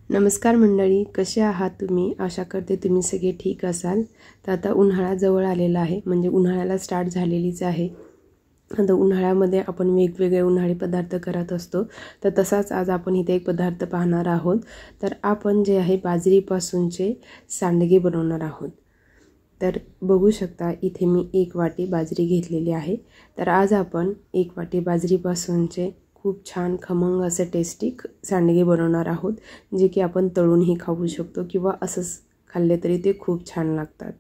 नमस्कार मंडळी, कसे आहात तुम्ही? आशा करते तुम्ही सगळे ठीक असाल. तर आता उन्हाळा जवळ आलेला आहे, म्हणजे उन्हाळ्याला स्टार्ट झालेलीच आहे. आता उन्हाळ्यामध्ये आपण वेगवेगळे उन्हाळी पदार्थ करत असतो. तर तसाच आज आपण इथे एक पदार्थ पाहणार आहोत. तर आपण जे आहे बाजरीपासूनचे सांडगे बनवणार आहोत. तर बघू शकता इथे मी 1 वाटी बाजरी घेतलेली आहे. तर आज आपण 1 वाटी बाजरीपासूनचे खूप छान खमंग असे टेस्टी सांडगे बनवणार आहोत, जे की आपण तळूनही खाऊ शकतो किंवा असंच खाल्ले तरी ते खूप छान लागतात.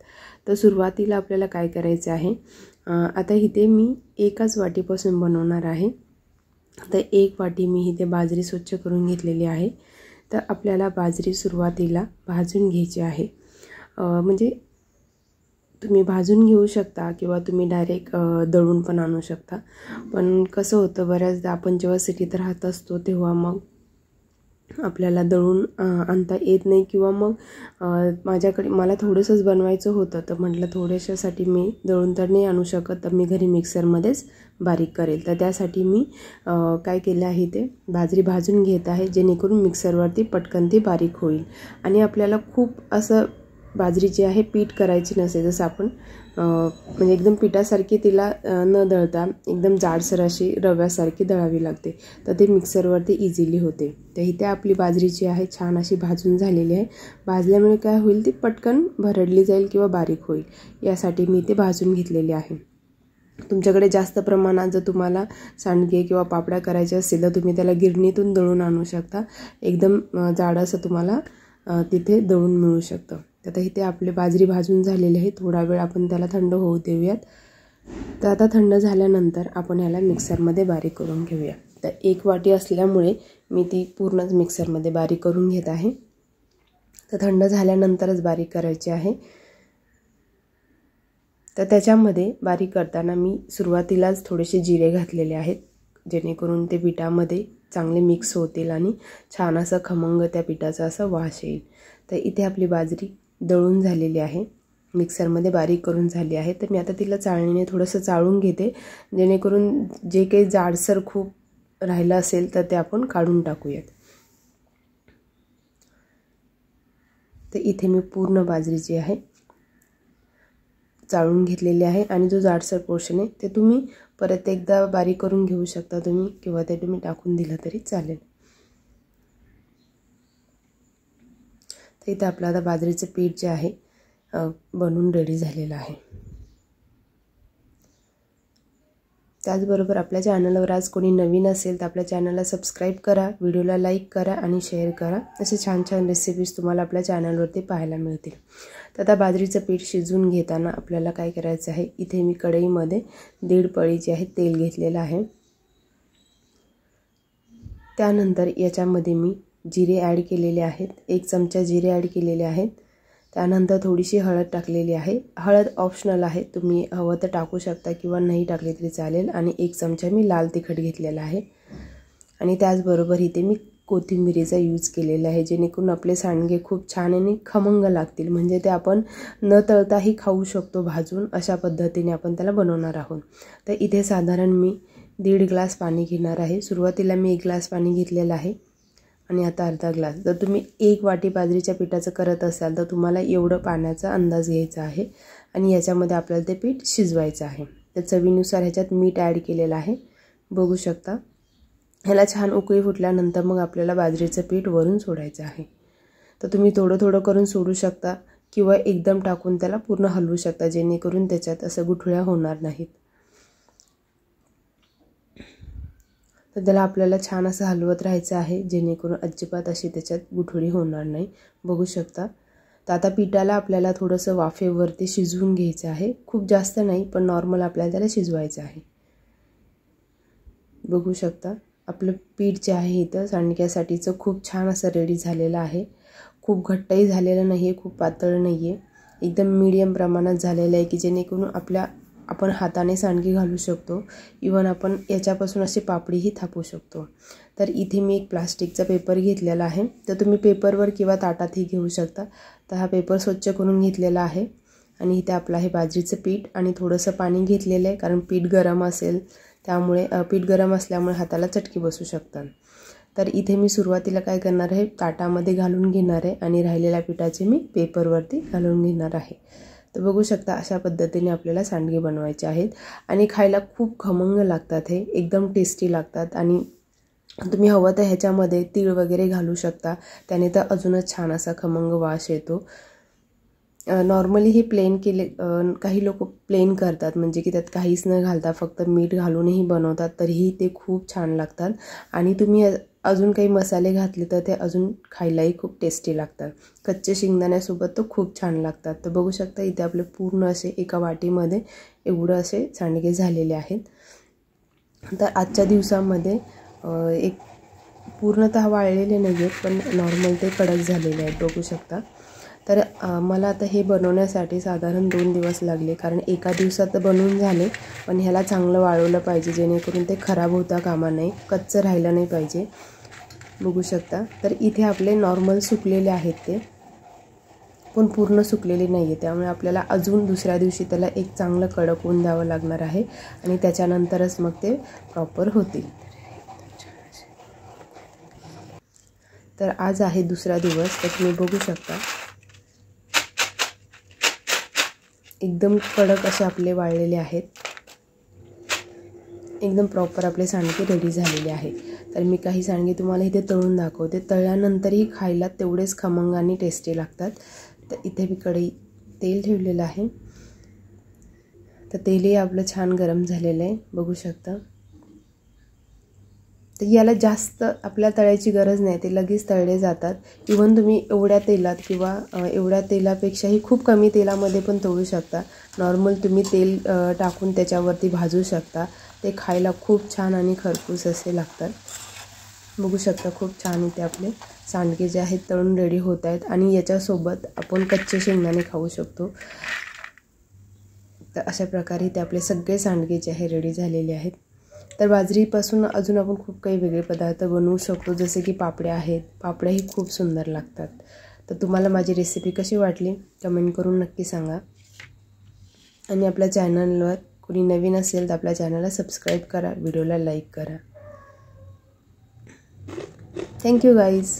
तर सुरुवातीला आपल्याला काय करायचं आहे, आता इथे मी एकाच वाटीपासून बनवणार आहे. तर 1 वाटी मी इथे बाजरी स्वच्छ करून घेतलेली आहे. तर आपल्याला बाजरी सुरुवातीला भाजून घ्यायची आहे. म्हणजे तुम्ही भाजून घेऊ शकता किंवा तुम्ही डायरेक्ट दळून पण आणू शकता. पण कसं होतं, बऱ्याचदा आपण जेव्हा सिटीत राहत असतो तेव्हा मग आपल्याला दळून आणता येत नाही किंवा मग मला थोडंसंच बनवायचं होतं. तर म्हटलं थोड्याशासाठी मी दळून तर नाही आणू शकत, तर मी घरी मिक्सरमध्येच बारीक करेल. तर त्यासाठी मी काय केलं आहे, ते बाजरी भाजून घेत आहे, जेणेकरून मिक्सरवरती पटकन ती बारीक होईल. आणि आपल्याला खूप असं बाजरीची आहे पीठ करायची नसेल, जसं आपण म्हणजे एकदम पिठासारखी तिला न दळता एकदम जाडसर अशी रव्यासारखी दळावी लागते. तर ते मिक्सरवरती इझिली होते. तर इथे आपली बाजरीची आहे छान अशी भाजून झालेली आहे. भाजल्यामुळे काय होईल, ती पटकन भरडली जाईल किंवा बारीक होईल, यासाठी मी ते भाजून घेतलेले आहे. तुमच्याकडे जास्त प्रमाणात जर तुम्हाला सांडगे किंवा पापड्या करायचे असेल तर तुम्ही त्याला गिरणीतून दळून आणू शकता. एकदम जाड असं तुम्हाला तिथे दळून मिळू शकतं. आता इथे आपली बाजरी भाजून झालेली आहे. थोडा वेळ आपण त्याला थंड होऊ देऊयात. तर आता थंड झाल्यानंतर आपण याला मिक्सरमध्ये बारीक करून घेऊया. तर 1 वाटी असल्यामुळे मी ती पूर्णच मिक्सरमध्ये बारीक करून घेत आहे. तर थंड झाल्यानंतरच बारीक करायची आहे. तर त्याच्यामध्ये बारीक करताना मी सुरुवातीलाच थोडेसे जिरे घातलेले आहेत, जेणेकरून ते पिठामध्ये चांगले मिक्स होतील आणि छान असं खमंग त्या पिठाचा असा वास येईल. तर इथे आपली बाजरी दळून झालेली आहे, मिक्सरमध्ये बारीक करून झाली आहे. तर मी आता तिला चाळणीने थोडंसं चाळून घेते, जेणेकरून जे काही जाडसर खूप राहिलं असेल तर ते आपण काढून टाकूयात. तर इथे मी पूर्ण बाजरी जी आहे चाळून घेतलेली आहे. आणि जो जाडसर पोर्शन आहे ते तुम्ही परत एकदा बारीक करून घेऊ शकता तुम्ही, किंवा ते तुम्ही टाकून दिलं तरी चालेल. तर इथे आपलं आता बाजरीचं पीठ जे आहे बनवून रेडी झालेलं आहे. त्याचबरोबर आपल्या चॅनलवर आज कोणी नवीन असेल तर आपल्या चॅनलला सबस्क्राईब करा, व्हिडिओला लाईक करा आणि शेअर करा. असे छान छान रेसिपीज तुम्हाला आपल्या चॅनलवरती पाहायला मिळतील. तर आता बाजरीचं पीठ शिजवून घेताना आपल्याला काय करायचं आहे, इथे मी कढईमध्ये 1.5 पळी जे आहे तेल घेतलेलं आहे. त्यानंतर याच्यामध्ये मी जिरे ॲड केलेले आहेत, 1 चमचा जिरे ॲड केलेले आहेत. त्यानंतर थोडीशी हळद टाकलेली आहे. हळद ऑप्शनल आहे, तुम्ही हवं तर टाकू शकता किंवा नाही टाकली तरी चालेल. आणि 1 चमचा मी लाल तिखट घेतलेला आहे. आणि त्याचबरोबर इथे मी कोथिंबिरीचा यूज केलेला आहे, जेणेकरून आपले सांडगे खूप छान आणि खमंग लागतील. म्हणजे ते आपण न तळताही खाऊ शकतो भाजून, अशा पद्धतीने आपण त्याला बनवणार आहोत. तर इथे साधारण मी 1.5 ग्लास पाणी घेणार आहे. सुरुवातीला मी 1 ग्लास पाणी घेतलेलं आहे आणि आता अर्धा ग्लास. जर तुम्ही 1 वाटी बाजरीच्या पिठाचं करत असाल तर तुम्हाला एवढं पाण्याचा अंदाज घ्यायचा आहे. आणि याच्यामध्ये आपल्याला ते पीठ शिजवायचं आहे. तर चवीनुसार ह्याच्यात मीठ ॲड केलेलं आहे, बघू शकता. ह्याला छान उकळी फुटल्यानंतर मग आपल्याला बाजरीचं पीठ वरून सोडायचं आहे. तर तुम्ही थोडं थोडं करून सोडू शकता किंवा एकदम टाकून त्याला पूर्ण हलवू शकता, जेणेकरून त्याच्यात असं गुठळ्या होणार नाहीत. तर त्याला आपल्याला छान असं हलवत राहायचं आहे, जेणेकरून अजिबात अशी त्याच्यात गुठळी होणार नाही, बघू शकता. तर आता पिठाला आपल्याला थोडंसं वाफेवरती शिजवून घ्यायचं आहे. खूप जास्त नाही, पण नॉर्मल आपल्याला त्याला शिजवायचं आहे. बघू शकता आपलं पीठ जे आहे इथं सांडग्यासाठीचं खूप छान असं रेडी झालेलं आहे. खूप घट्टही झालेलं नाही आहे, खूप पातळ नाही आहे, एकदम मीडियम प्रमाणात झालेलं आहे, की जेणेकरून आपण हाताने सांडगी घालू शकतो. इवन आपण याच्यापासून अशी पापडीही थापू शकतो. तर इथे मी एक प्लास्टिकचा पेपर घेतलेला आहे. तर तुम्ही पेपरवर किंवा ताटातही घेऊ शकता. तर हा पेपर स्वच्छ करून घेतलेला आहे. आणि इथे आपलं हे बाजरीचं पीठ आणि थोडंसं पाणी घेतलेलं आहे, कारण पीठ गरम असेल त्यामुळे पीठ गरम असल्यामुळे हाताला चटकी बसू शकतात. तर इथे मी सुरुवातीला काय करणार आहे, ताटामध्ये घालून घेणार आहे आणि राहिलेल्या पिठाचे मी पेपरवरती घालून घेणार आहे. तर बघू शकता अशा पद्धतीने आपल्याला सांडगे बनवायचे आहेत आणि खायला खूप खमंग लागतात. हे एकदम टेस्टी लागतात आणि तुम्ही हवं तर ह्याच्यामध्ये तीळ वगैरे घालू शकता, त्याने तर अजूनच छान असा खमंग वास येतो. नॉर्मली हे प्लेन केले, काही लोक प्लेन करतात म्हणजे की त्यात काहीच न घालता फक्त मीठ घालूनही बनवतात, तरीही ते खूप छान लागतात. आणि तुम्ही अजून काही मसाले घातले तर ते अजून खायलाही खूप टेस्टी लागतात. कच्चे शेंगदाण्यासोबत तर खूप छान लागतात. तर बघू शकता इथे आपले पूर्ण असे एका वाटीमध्ये एवढं असे सांडगे झालेले आहेत. तर आजच्या दिवसामध्ये एक पूर्णतः वाळलेले नाही आहेत, पण नॉर्मल ते कडक झालेले आहेत बघू शकता. तर मला आता हे बनवण्यासाठी साधारण 2 दिवस लागले, कारण एका दिवसात बनवून झाले, पण ह्याला चांगलं वाळवलं पाहिजे जेणेकरून ते खराब होता कामा नये, कच्चं राहिलं नाही पाहिजे. बघू शकता. तर इथे आपले नॉर्मल सुकलेले आहेत ते, पण पूर्ण सुकलेले नाही आहे, त्यामुळे आपल्याला अजून दुसऱ्या दिवशी त्याला एक चांगलं कडक ऊन द्यावं लागणार आहे आणि त्याच्यानंतरच मग ते प्रॉपर होतील. तर आज आहे दुसरा दिवस. तर तुम्ही बघू शकता एकदम कडक असे आपले वाळलेले आहेत, एकदम प्रॉपर आपले सांडगे रेडी झालेले आहेत. तर मी काही सांडगे तुम्हाला इथे तळून दाखवते, तळल्यानंतरही खायला तेवढेच खमंग आणि टेस्टी लागतात. तर इथे मी कढई तेल ठेवलेलं आहे, तर तेलही आपलं छान गरम झालेलं आहे बघू शकता. तर याला जास्त आपल्या तळायची गरज नाही, ते लगेच तळले जातात. इव्हन तुम्ही एवढ्या तेलात किंवा एवढ्या तेलापेक्षाही खूप कमी तेलामध्ये पण तळू शकता. नॉर्मल तुम्ही तेल टाकून त्याच्यावरती भाजू शकता, ते खायला खूप छान आणि खरपूस असे लागतात. बघू शकता खूप छान इथे आपले सांडगे जे आहेत तळून रेडी होत आहेत आणि याच्यासोबत आपण कच्चे शेंगदाणे खाऊ शकतो. तर अशा प्रकारे ते आपले सगळे सांडगे जे आहे रेडी झालेले आहेत. तर बाजरीपासून अजून आपण खूप काही वेगळे पदार्थ बनवू शकतो, जसे की पापड्या आहेत. पापड्याही खूप सुंदर लागतात. तर तुम्हाला माझी रेसिपी कशी वाटली कमेंट करून नक्की सांगा. आणि आपल्या चॅनलवर कोणी नवीन असेल तर आपल्या चॅनलला सबस्क्राईब करा, व्हिडिओला लाईक करा. Thank you guys.